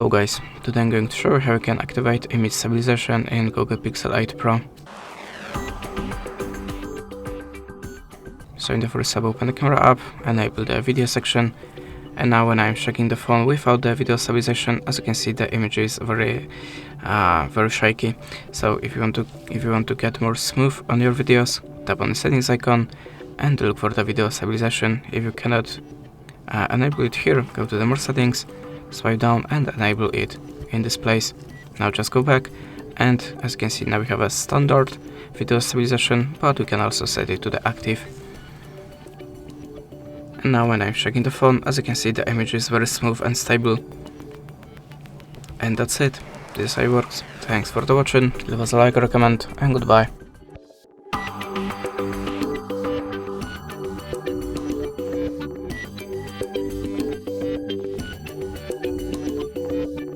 Hello guys, today I'm going to show you how you can activate image stabilization in Google Pixel 8 Pro. So in the first step, open the camera app, enable the video section, and now when I'm checking the phone without the video stabilization, as you can see, the image is very shaky. So if you want to get more smooth on your videos, tap on the settings icon and look for the video stabilization. If you cannot enable it here, go to the more settings, swipe down and enable it in this place. Now just go back, and as you can see, now we have a standard video stabilization, but we can also set it to the active. And now when I'm checking the phone, as you can see, the image is very smooth and stable. And that's it. This is how it works. Thanks for the watching, leave us a like or a comment, and goodbye.